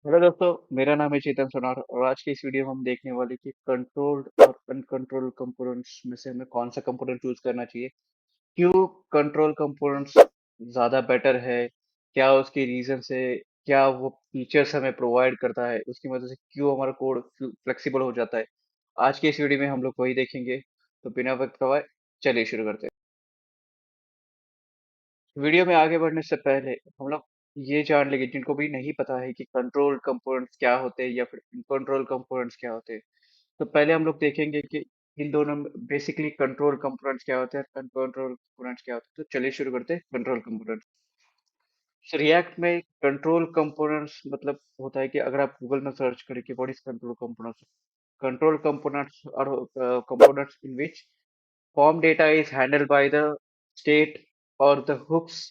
Hello दोस्तों, मेरा नाम है चेतन सोनार और आज की इस वीडियो में हम देखने वाले कि कंट्रोल्ड और अनकंट्रोल्ड कंपोनेंट्स में से हमें कौन सा कंपोनेंट चूज करना चाहिए। क्यों कंट्रोल कंपोनेंट्स ज़्यादा बेटर है, क्या उसकी रीजन है, क्या वो फीचर्स हमें प्रोवाइड करता है, उसकी वजह से क्यों हमारा कोड फ्लेक्सिबल हो जाता है। आज की इस वीडियो में हम लोग वही देखेंगे। तो बिना वक्त गवाए चलिए शुरू करते हैं। वीडियो में आगे बढ़ने से पहले हम लोग ये जान लेंगे, जिनको भी नहीं पता है कि कंट्रोल कंपोनेंट्स क्या होते हैं या फिर कंट्रोल कंपोनेंट्स क्या होते हैं। तो पहले हम लोग देखेंगे कि इन दोनों में बेसिकली कंट्रोल कंपोनेंट्स क्या होते हैं, अनकंट्रोल कंपोनेंट्स क्या होते हैं। तो चलिए शुरू करते हैं कंट्रोल कंपोनेंट्स। रिएक्ट में कंट्रोल कंपोनेंट्स मतलब होता है कि अगर आप गूगल में सर्च करें कि what is control components, control components और components in which form data is handled by the state or the hooks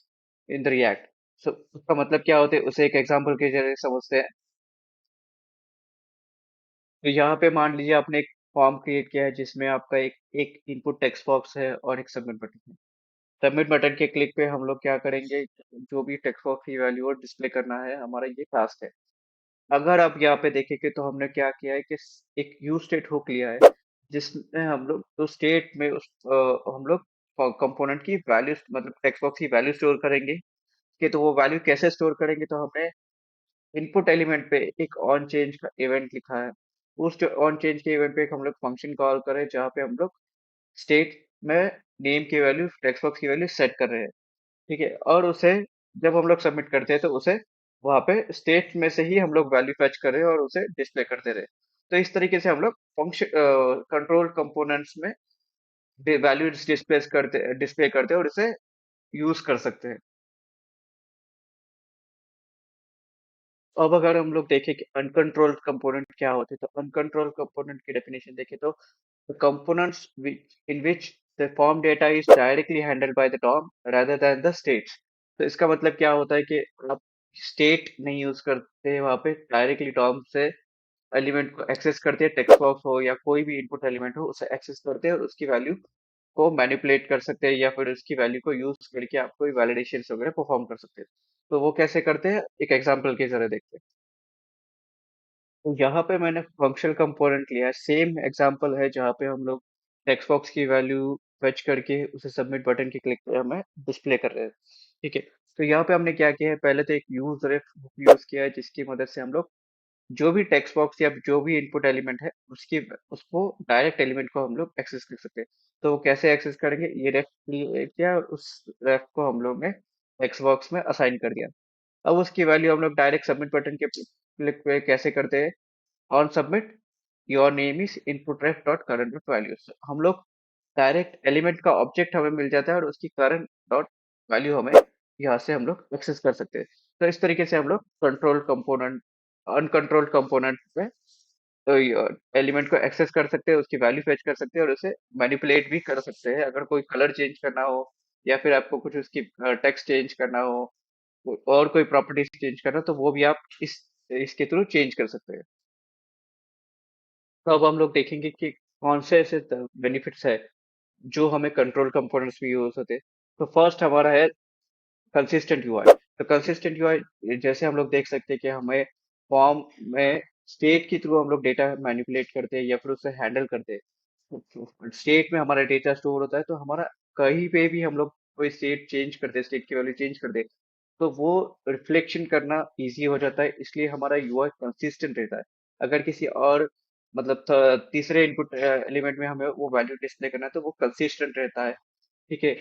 in the React। So, उसका मतलब क्या होता है उसे एक एग्जांपल के जरिए समझते हैं। तो यहाँ पे मान लीजिए आपने एक फॉर्म क्रिएट किया है जिसमें आपका एक एक इनपुट टेक्स्ट बॉक्स है और एक सबमिट बटन है। सबमिट बटन के क्लिक पे हम लोग क्या करेंगे, जो भी टेक्स्ट बॉक्स की वैल्यू और डिस्प्ले करना है, हमारा ये टास्क है। अगर आप यहाँ पे देखेंगे तो हमने क्या किया है कि एक यूज स्टेट हुक लिया है, जिसमें हम लोग तो स्टेट में हम लोग कंपोनेंट की वैल्यू मतलब टेक्स्ट बॉक्स की वैल्यू स्टोर करेंगे। कि तो वो वैल्यू कैसे स्टोर करेंगे, तो हमने इनपुट एलिमेंट पे एक ऑन चेंज का इवेंट लिखा है। उस ऑन चेंज के इवेंट पे एक हम लोग फंक्शन कॉल करें जहाँ पे हम लोग स्टेट में नेम की वैल्यू टेक्स्ट बॉक्स की वैल्यू सेट कर रहे हैं। ठीक है, और उसे जब हम लोग सबमिट करते हैं तो उसे वहां पे स्टेट में से ही हम लोग वैल्यू फेच कर रहे हैं और उसे डिस्प्ले करते रहे। तो इस तरीके से हम लोग फंक्शन कंट्रोल कंपोनेंट्स में वैल्यू डिस्प्ले करते हैं और इसे यूज कर सकते हैं। अब अगर हम लोग देखें कि अनकंट्रोल्ड कंपोनेंट क्या होते हैं, तो अनकंट्रोल्ड कंपोनेंट की डेफिनेशन देखें तो components in which the form data is directly handled by the DOM rather than the states। तो इसका मतलब क्या होता है कि आप स्टेट नहीं यूज करते, वहां पे डायरेक्टली डॉम से एलिमेंट को एक्सेस करते हैं, टेक्स्ट बॉक्स हो या कोई भी इनपुट एलिमेंट हो उसे एक्सेस करते हैं और उसकी वैल्यू को मैनिपुलेट कर सकते हैं या फिर उसकी वैल्यू को यूज करके आप कोई वैलिडेशन वगैरह परफॉर्म कर सकते हैं। तो वो कैसे करते हैं, एक एग्जांपल के जरिए देखते हैं। तो यहाँ पे मैंने फंक्शनल कंपोनेंट लिया है, सेम एग्जांपल है जहाँ पे हम लोग टेक्स्ट बॉक्स की वैल्यू फेच करके उसे सबमिट बटन की क्लिक पे हमें डिस्प्ले कर रहे हैं। ठीक है, तो यहाँ पे हमने क्या किया है, पहले तो एक यूज रेफ यूज किया है जिसकी मदद से हम लोग जो भी टेक्स्ट बॉक्स या जो भी इनपुट एलिमेंट है उसकी उसको डायरेक्ट एलिमेंट को हम लोग एक्सेस कर सकते हैं। तो वो कैसे एक्सेस करेंगे, ये रेफ किया और उस रेफ को हम लोग ने टेक्स्ट बॉक्स में असाइन कर दिया। अब उसकी वैल्यू हम लोग डायरेक्ट सबमिट बटन के क्लिक पे कैसे करते हैं, on submit your name is input ref dot current dot values. हम लोग डायरेक्ट एलिमेंट का ऑब्जेक्ट हमें मिल जाता है और उसकी करंट डॉट वैल्यू हमें यहाँ से हम लोग एक्सेस कर सकते हैं। तो इस तरीके से हम लोग कंट्रोल कंपोनेंट अनकंट्रोल्ड कंपोनेंट में तो एलिमेंट को एक्सेस कर सकते हैं, उसकी वैल्यू फेच कर सकते हैं और उसे मैनिपुलेट भी कर सकते हैं। अगर कोई कलर चेंज करना हो या फिर आपको कुछ उसकी टेक्स्ट चेंज करना हो और कोई प्रॉपर्टीज चेंज करना हो, तो वो भी आप इसके थ्रू चेंज कर सकते हैं। तो अब हम लोग देखेंगे कि कौन से ऐसे बेनिफिट्स है जो हमें कंट्रोल कंपोनेंट्स में यूज होते हैं। तो फर्स्ट हमारा है कंसिस्टेंट यूआई। तो कंसिस्टेंट यूआई जैसे हम लोग देख सकते हैं कि हमें फॉर्म में स्टेट के थ्रू हम लोग डेटा मैनिपुलेट करते हैं या फिर उसे हैंडल करते हैं। स्टेट में हमारा डेटा स्टोर होता है, तो हमारा कहीं पे भी हम लोग कोई स्टेट चेंज करते हैं, स्टेट की वैल्यू चेंज कर दे, तो वो रिफ्लेक्शन करना इजी हो जाता है, इसलिए हमारा यूआई कंसिस्टेंट रहता है। अगर किसी और मतलब तीसरे इनपुट एलिमेंट में हमें वो वैल्यू डिस्प्ले करना है तो वो कंसिस्टेंट रहता है। ठीक है,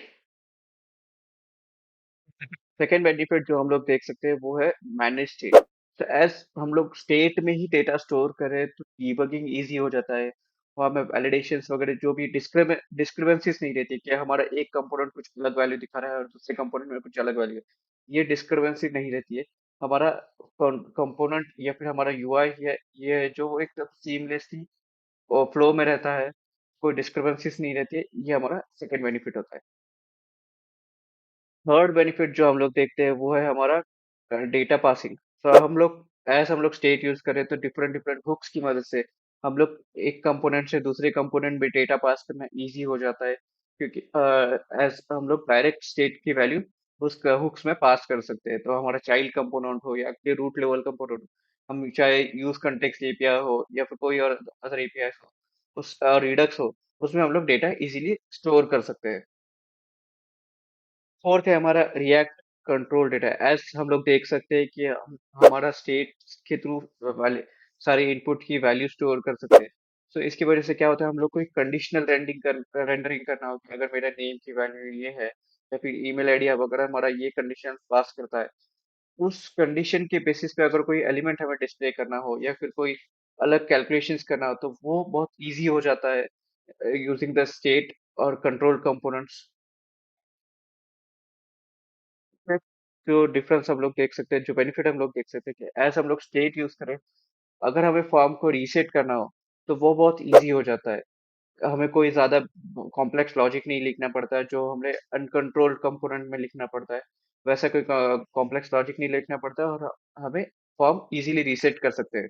सेकेंड बेनिफिट जो हम लोग देख सकते हैं वो है मैनेज स्टेट। तो एज हम लोग स्टेट में ही डेटा स्टोर करें तो डीबगिंग इजी हो जाता है। वहाँ में वैलिडेशंस वगैरह जो भी डिस्क्रिपेंसीज नहीं रहती कि हमारा एक कंपोनेंट कुछ अलग वैल्यू दिखा रहा है और दूसरे कंपोनेंट में कुछ अलग वैल्यू है, ये डिस्क्रिपेंसी नहीं रहती है। हमारा कंपोनेंट या फिर हमारा यूआई है ये जो एक सीमलेसली फ्लो में रहता है, कोई डिस्क्रिपेंसीज नहीं रहती है, ये हमारा सेकेंड बेनिफिट होता है। थर्ड बेनिफिट जो हम लोग देखते हैं वो है हमारा डेटा पासिंग। तो हम लोग स्टेट यूज करें तो डिफरेंट डिफरेंट हुक्स की मदद से हम लोग एक कंपोनेंट से दूसरे कंपोनेंट में डेटा पास करना इजी हो जाता है, क्योंकि एज हम लोग डायरेक्ट स्टेट की वैल्यू उस हुक्स में पास कर सकते हैं। तो हमारा चाइल्ड कंपोनेंट हो या फिर रूट लेवल कंपोनेंट हो, हम चाहे यूज कंटेक्स्ट एपीआई हो या फिर कोई और अदर एपीआई हो, उस रिडक्स हो, उसमें हम लोग डेटा इजीली स्टोर कर सकते हैं। फोर्थ है हमारा रिएक्ट कंट्रोल डेटा। एज हम लोग देख सकते हैं कि हमारा स्टेट के थ्रू वाले सारे इनपुट की वैल्यू स्टोर कर सकते हैं। सो इसकी वजह से क्या होता है, हम लोग को एक कंडीशनल रेंडरिंग करना होगा। अगर मेरा नेम की वैल्यू ये है या फिर ईमेल आईडी अब अगर हमारा ये कंडीशन पास करता है, उस कंडीशन के बेसिस पे अगर कोई एलिमेंट हमें डिस्प्ले करना हो या फिर कोई अलग कैलकुलेशंस करना हो, तो वो बहुत इजी हो जाता है यूजिंग द स्टेट और कंट्रोल कंपोनेंट्स में। जो डिफरेंस हम लोग देख सकते हैं, जो बेनिफिट हम लोग देख सकते हैं कि एज हम लोग स्टेट यूज करें, अगर हमें फॉर्म को रीसेट करना हो तो वो बहुत इजी हो जाता है। हमें कोई ज्यादा कॉम्प्लेक्स लॉजिक नहीं लिखना पड़ता है जो हमें अनकंट्रोल्ड कंपोनेंट में लिखना पड़ता है। वैसा कोई कॉम्प्लेक्स लॉजिक नहीं लिखना पड़ता है और हमें फॉर्म इजीली रीसेट कर सकते हैं।